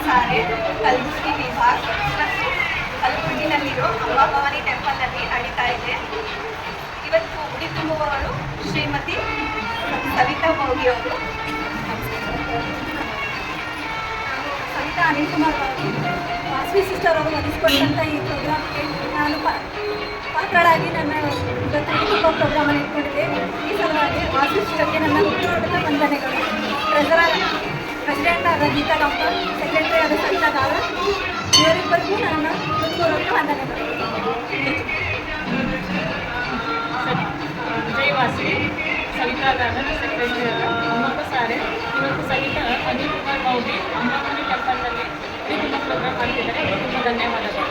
ಸಾರೆ ಕಲಬುರಗಿ ವಿಭಾಗ ಮತ್ತು ಕಲಬುರಗಿನಲ್ಲಿರೋ ಅಂಬಾಭವಾನಿ ಟೆಂಪಲ್ನಲ್ಲಿ ನಡೀತಾ ಇದೆ. ಇವತ್ತು ಉಡಿ ತುಂಬುವವರು ಶ್ರೀಮತಿ ಸವಿತಾ ಮೌರ್ಯ ಅವರು. ಸವಿತಾ ಅನಿಲ್ ಕುಮಾರ್ ಅವರು ವಾಸವಿ ಸಿಸ್ಟರ್ ಅವರು ಒದಗಿಸಿಕೊಟ್ಟಂಥ ಈ ಪ್ರೋಗ್ರಾಮ್ಗೆ ನಾನು ಪಾತ್ರಳಾಗಿ ನನ್ನ ಇವತ್ತು ಉಡಿ ತುಂಬುವ ಪ್ರೋಗ್ರಾಮನ್ನು ಇಟ್ಕೊಂಡಿದ್ದೆ. ಈ ಸಲುವಾಗಿ ವಾಸವಿ ಸಿಸ್ಟರ್ಗೆ ನನ್ನ ಹುಟ್ಟುಹಬ್ಬದ ವಂದನೆಗಳು. ಪ್ರೆಸಿಡೆಂಟ್ ಆದ ಗೀತಾ ಡಾಕ್ಟರ್, ಸೆಕ್ರೆಟರಿ ಆದ ಸವಿತಾ ಗಾವರ್, ಇವರಿಬ್ಬರಿಗೂ ನನ್ನ ಹೃತ್ಪೂರ್ವಕ ವಂದನೆಗಳು. ಜೈ ವಾಸವಿ. ಸವಿತಾ ಗಾವರ್, ಸೆಕ್ರೆಟರಿ ಆದ ಅಮ್ಮಪ್ಪ ಸಾರೆ. ಇವತ್ತು ಸವಿತಾ ಅನಿಲ್ ಕುಮಾರ್ ಮೌರ್ಯ ಅಂಬಾಭವಾನಿ ಟೆಂಪಲ್ನಲ್ಲಿ ತುಂಬ ಪ್ರೋಗ್ರಾಮ್ ಮಾಡ್ತಿದ್ದಾರೆ. ತುಂಬ ಧನ್ಯವಾದಗಳು.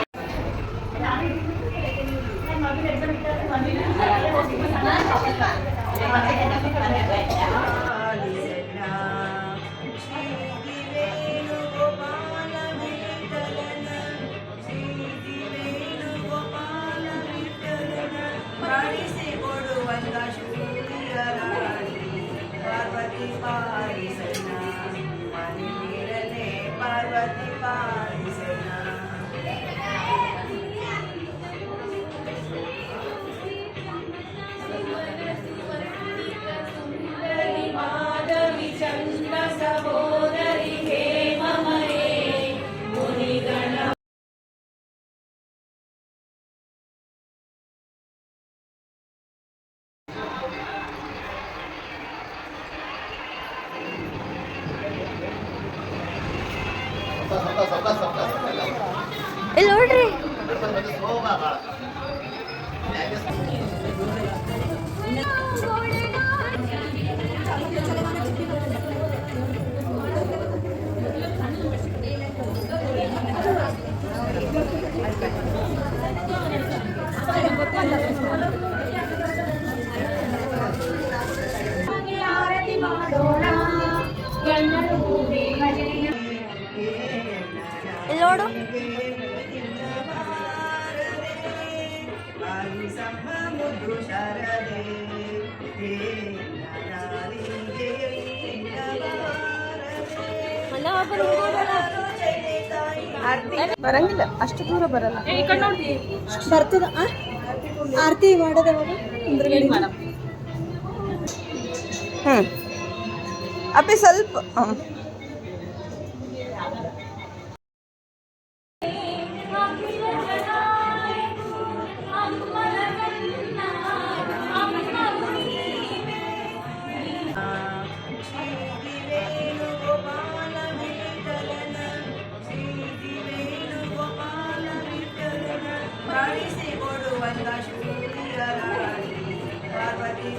ಇಲ್ಲಿ ನೋಡ್ರಿ. ಇಲ್ಲಿ ನೋಡು. ಬರಂಗಿಲ್ಲ, ಅಷ್ಟು ದೂರ ಬರಲ್ಲ. ಬರ್ತದ. ಆರತಿ ಮಾಡೋದವಾಗ ಅಪ್ಪಿ ಸ್ವಲ್ಪ ಪಾರ್ವತಿ